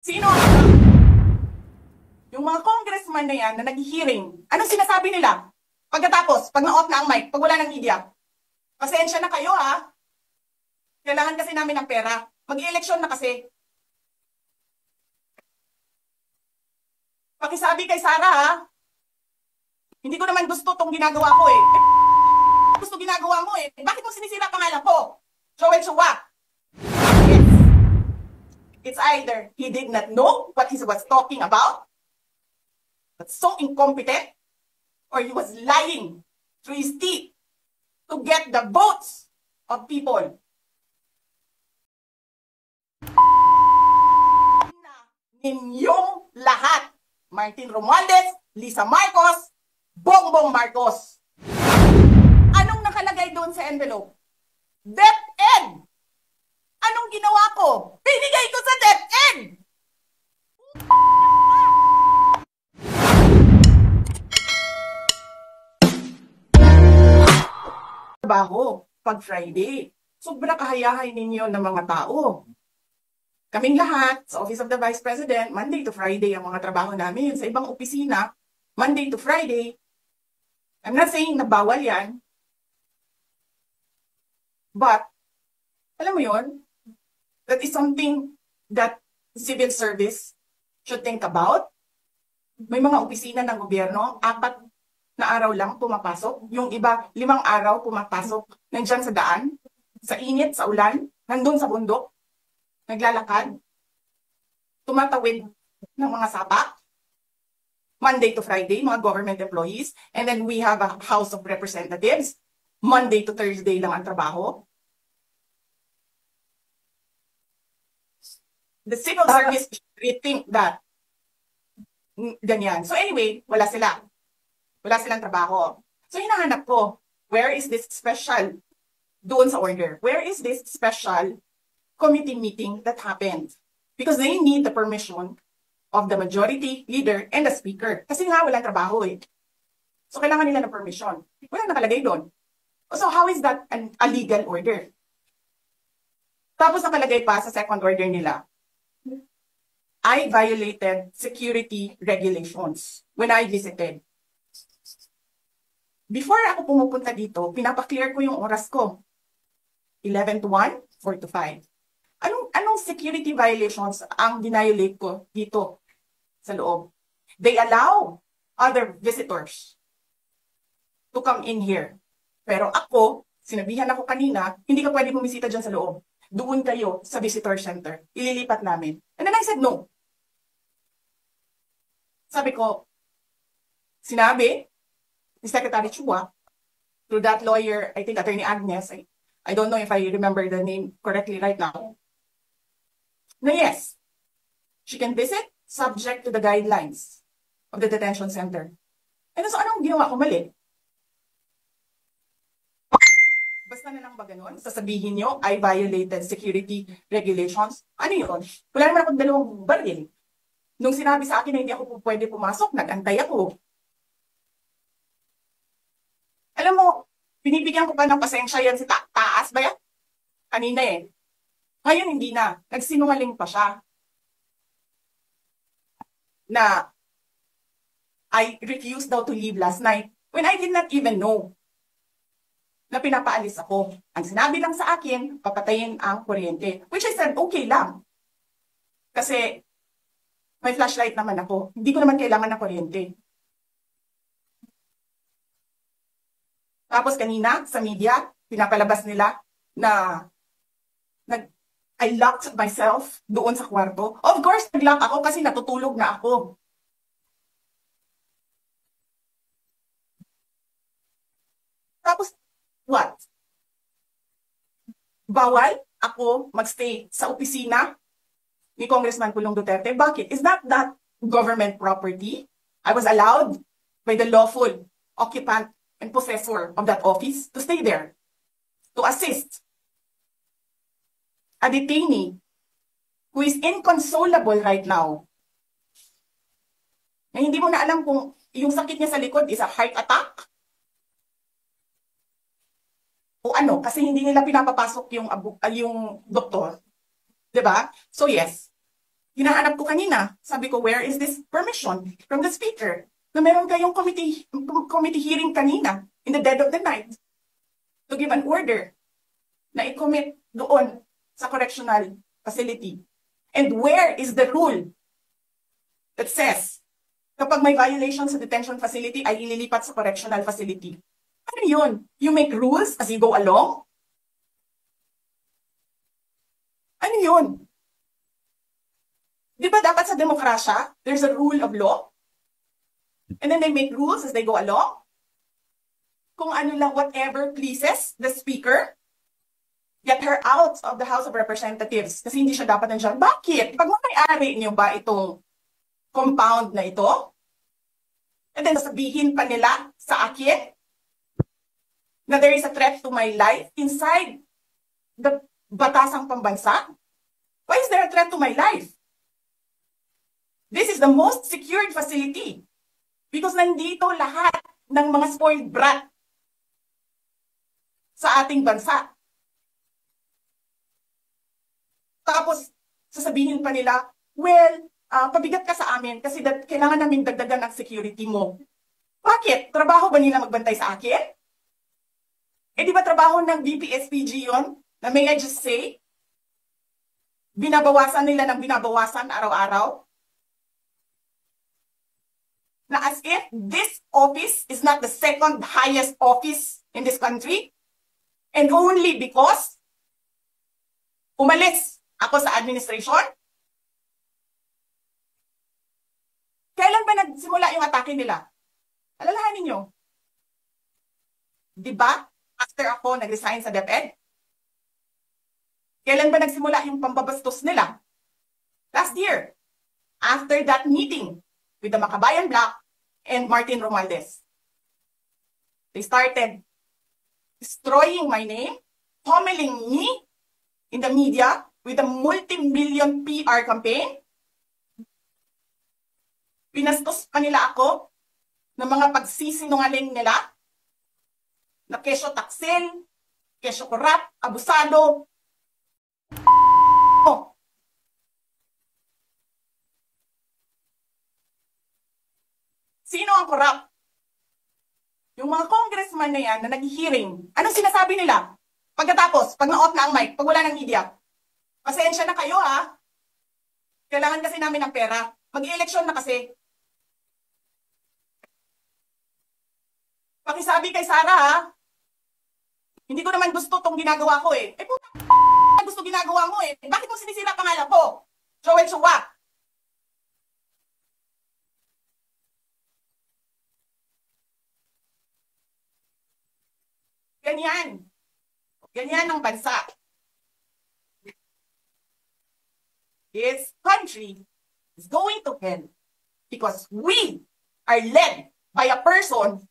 Sino? Yung mga congressman na yan na nag-hearing, anong sinasabi nila? Pagkatapos, pag na-off na ang mic, pag wala ng media, pasensya na kayo ha. Kailangan kasi namin ng pera. Mag-eleksyon na kasi. Pakisabi kay Sara ha. Hindi ko naman gusto tong ginagawa ko eh. Gusto ginagawa mo eh. Bakit mo sinisira pangalan ko? Joel Chua. Yes. It's either he did not know what he was talking about, but so incompetent, or he was lying through his teeth to get the votes of people. Ninyong lahat. Martin Romualdez, Lisa Marcos, Bongbong Marcos. Anong nakalagay doon sa envelope? DepEd. Anong ginawa ko? Binigay ko sa DepEd. Trabaho pag Friday. Sobra kahayahay ninyo ng mga tao. Kaming lahat, sa Office of the Vice President, Monday to Friday ang mga trabaho namin. Sa ibang opisina, Monday to Friday. I'm not saying na bawal yan. But, alam mo yon, that is something that civil service should think about. May mga opisina ng gobyerno, 4 na araw lang pumapasok. Yung iba, 5 araw pumapasok. Nandyan sa daan, sa init, sa ulan, nandun sa bundok. Naglalakad, tumatawid ng mga sapa, Monday to Friday, mga government employees, and then we have a House of Representatives, Monday to Thursday lang ang trabaho. The civil service should rethink that. Ganyan. So anyway, wala sila. Wala silang trabaho. So hinahanap ko, where is this special doon sa order? Where is this special committee meeting that happened? Because they need the permission of the majority leader and the speaker. Kasi nga walang trabaho eh. So kailangan nila ng permission. Walang nakalagay doon. So how is that a legal order? Tapos nakalagay pa sa second order nila, I violated security regulations when I visited. Before ako pumupunta dito, pinapaklear ko yung oras ko. 11 to 1, 4 to 5. Anong security violations ang dinayolate ko dito sa loob? They allow other visitors to come in here. Pero ako, sinabihan ako kanina, hindi ka pwede bumisita dyan sa loob. Doon kayo sa visitor center. Ililipat namin. And then I said no. Sabi ko, sinabi ni Secretary Chua, through that lawyer, I think Attorney Agnes, I don't know if I remember the name correctly right now, na yes, she can visit subject to the guidelines of the detention center. And so anong ginawa ko mali? Basta na lang ba ganun? Sasabihin nyo, I violated security regulations. Ano yun? Wala naman akong 2 baril. Nung sinabi sa akin na hindi ako pwede pumasok, nag-antay ako. Alam mo, binibigyan ko pa ng pasensya yan si Taas ba yan? Kanina eh. Ngayon hindi na. Nagsinungaling pa siya. Na I refused daw to leave last night when I did not even know na pinapaalis ako. Ang sinabi lang sa akin, papatayin ang kuryente. Which I said, okay lang. Kasi may flashlight naman ako. Hindi ko naman kailangan ng kuryente. Tapos kanina, sa media, pinapalabas nila na I locked myself doon sa kwarto. Of course, nag-lock ako kasi natutulog na ako. Tapos, what? Bawal ako magstay sa opisina ni Congressman Pulong Duterte. Bakit? Is that government property? I was allowed by the lawful occupant and possessor of that office to stay there, to assist a detainee who is inconsolable right now. Na hindi mo na alam kung yung sakit niya sa likod is a heart attack o ano, kasi hindi nila pinapapasok yung doktor. Diba? So yes, hinahanap ko kanina, sabi ko, where is this permission from the speaker? Na meron kayong committee hearing kanina in the dead of the night to give an order na i-commit doon sa correctional facility. And where is the rule that says kapag may violation sa detention facility ay ililipat sa correctional facility? Ano yun? You make rules as you go along? Ano yun? Di ba dapat sa demokrasya, there's a rule of law? And then they make rules as they go along? Kung ano lang, whatever pleases the speaker, get her out of the House of Representatives kasi hindi siya dapat nandiyan. Bakit? Pag may-ari niyo ba itong compound na ito? And then sabihin pa nila sa akin na there is a threat to my life inside the batasang pambansa? Why is there a threat to my life? This is the most secured facility because nandito lahat ng mga spoiled brat sa ating bansa. Tapos, sasabihin pa nila, well, pabigat ka sa amin kasi kailangan namin dagdagan ang security mo. Bakit? Trabaho ba nila magbantay sa akin? Eh di ba trabaho ng DPSPG yun? Na may I just say? Binabawasan nila ng binabawasan araw-araw? Na as if this office is not the second highest office in this country and only because umalis ako sa administration? Kailan ba nagsimula yung atake nila? Alalahanin nyo. Diba? After ako nag-resign sa DepEd? Kailan ba nagsimula yung pambabastos nila? Last year. After that meeting with the Makabayan Bloc and Martin Romualdez. They started destroying my name, pummeling me in the media with a multi-million PR campaign. Pinastos pa nila ako ng mga pagsisinungaling nila na kesyo taksil, kesyo korap, abusado. Sino ang korap? Yung mga congressman na yan na nag-hearing, anong sinasabi nila? Pagkatapos, pag na-off na ang mic, pag wala ng media, pasensya na kayo ha. Kailangan kasi namin ng pera. Mag-eleksyon na kasi. Pakisabi kay Sara ha. Hindi ko naman gusto tong ginagawa ko eh. Eh puta, gusto ginagawa mo eh. Bakit mo sinisira pangalan ko? Joel Chua. Ganyan. Ganyan ang bansa. This country is going to hell because we are led by a person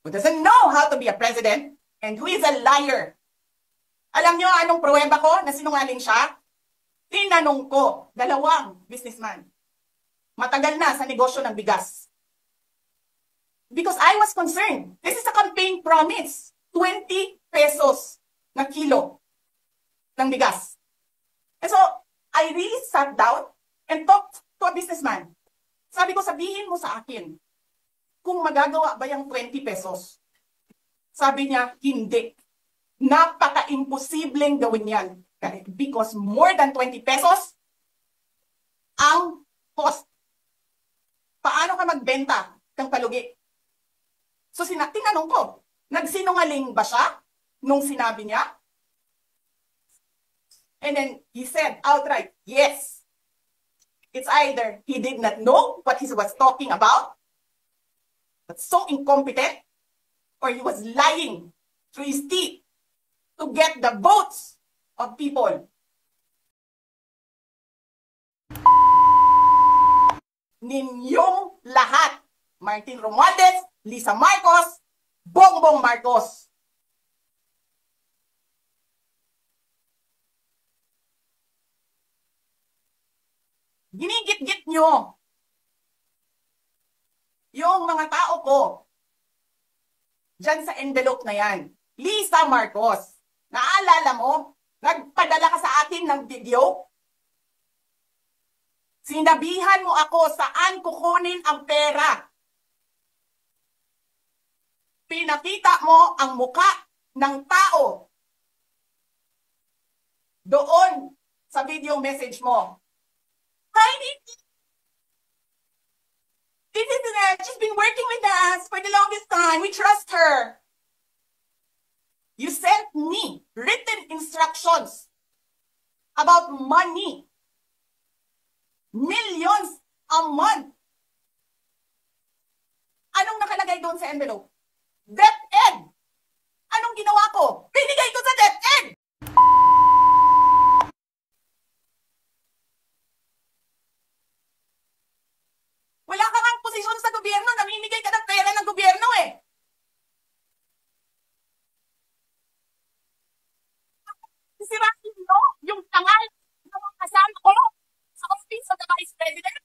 who doesn't know how to be a president and who is a liar. Alam nyo anong pruweba ko na sinungaling siya? Tinanong ko, dalawang businessman. Matagal na sa negosyo ng bigas. Because I was concerned. This is a campaign promise. 20 pesos na kilo ng bigas. And so, I really sat down and talked to a businessman. Sabi ko, sabihin mo sa akin, kung magagawa ba yung 20 pesos? Sabi niya, hindi. Napaka-imposibleng gawin yan. Because more than 20 pesos ang cost. Paano ka magbenta ng palugi? So, tinanong ko, nagsinungaling ba siya nung sinabi niya? And then he said outright, yes. It's either he did not know what he was talking about, but so incompetent, or he was lying through his teeth to get the votes of people. Ninyong lahat, Martin Romualdez, Lisa Marcos, Bongbong Marcos. Ginigit-git nyo yung mga tao ko dyan sa envelope na yan. Lisa Marcos, naalala mo? Nagpadala ka sa akin ng video Sinabihan mo ako saan kukunin ang pera. Pinakita mo ang muka ng tao doon sa video message mo. Hi, Nikki. She's been working with us for the longest time. We trust her. You sent me written instructions about money. Millions a month. Anong nakalagay doon sa envelope? DepEd. Anong ginawa ko? Binigay ko sa DepEd. Wala ka kang posisyon sa gobyerno. Namimigay ka ng pera ng gobyerno eh. Sisirahin nyo yung tangal ng mga kasama ko sa Office of the Vice President.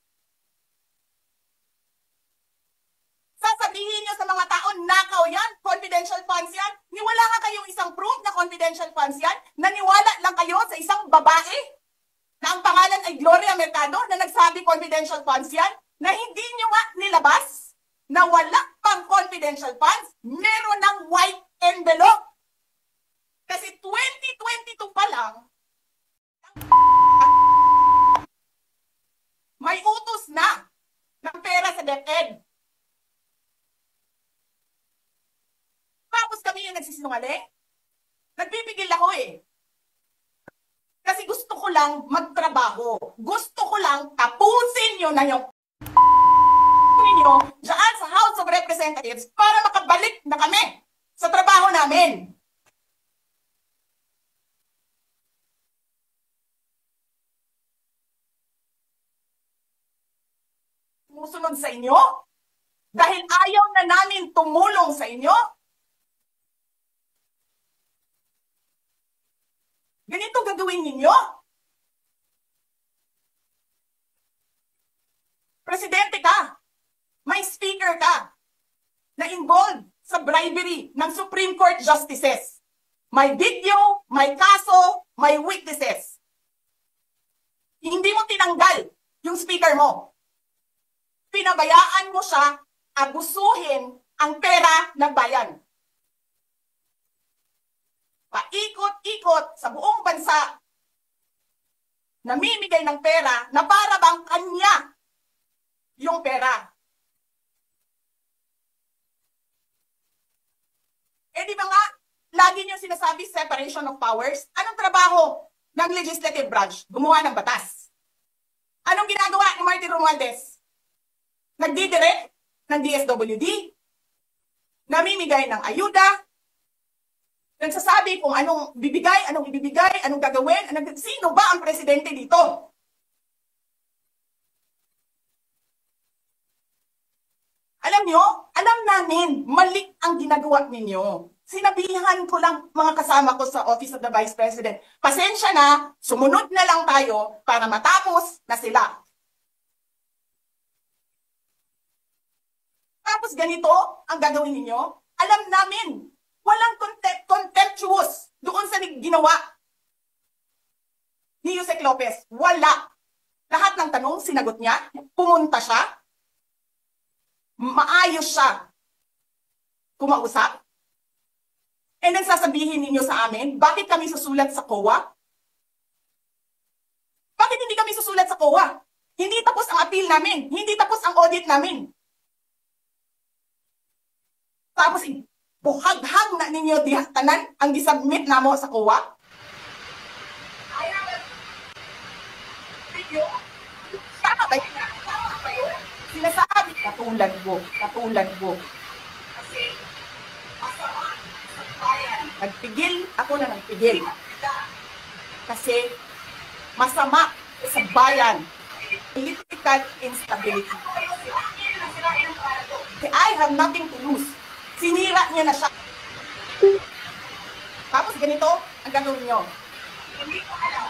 Sasabihin nyo sa mga tao, nakaw yan, confidential funds yan. Niwala nga kayong isang proof na confidential funds yan. Naniwala lang kayo sa isang babae na ang pangalan ay Gloria Mercado na nagsabi confidential funds yan, na hindi nyo nga nilabas na wala pang confidential funds, meron ng white envelope. Kasi 2022 pa lang, may utos na ng pera sa DepEd. Tapos kami yung nagsisinungaling. Nagpipigil ako eh. Kasi gusto ko lang magtrabaho. Gusto ko lang tapusin nyo na yung ninyo dyan sa House of Representatives para makabalik na kami sa trabaho namin. Sumusunod sa inyo? Dahil ayaw na namin tumulong sa inyo? Ganito gagawin ninyo? Presidente ka, may speaker ka, na involved sa bribery ng Supreme Court justices. May video, may kaso, may witnesses. Hindi mo tinanggal yung speaker mo. Pinabayaan mo siya abusuhin ang pera ng bayan. Paikot-ikot sa buong bansa, namimigay ng pera na para bang kanya yung pera. Eh di ba nga, lagi niyo sinasabi separation of powers? Anong trabaho ng legislative branch? Gumawa ng batas. Anong ginagawa ni Martin Romualdez? Nagdidirect ng DSWD, namimigay ng ayuda, nagsasabi kung anong bibigay, anong ibibigay, anong gagawin, sino ba ang presidente dito? Alam nyo, alam namin, mali ang ginagawa ninyo. Sinabihan ko lang mga kasama ko sa Office of the Vice President, pasensya na, sumunod na lang tayo para matapos na sila. Tapos ganito ang gagawin ninyo? Alam namin, walang contemptuous doon sa ginawa ni Yusek Lopez. Wala. Lahat ng tanong, sinagot niya. Pumunta siya. Maayos siya kumausap. And then sasabihin ninyo sa amin, bakit kami susulat sa COA? Bakit hindi kami susulat sa COA? Hindi tapos ang appeal namin. Hindi tapos ang audit namin. Tapos, buhaghag na ninyo dihatanan ang disubmit na mo sa COA. Tama ba yun? Sinasabi, katulad ko. Kasi, nagpigil ako na nagpigil. Kasi, masama sa bayan. Political instability. I have nothing to lose. Sinira niya na siya. Tapos ganito ang gagawin nyo. Hindi ko alam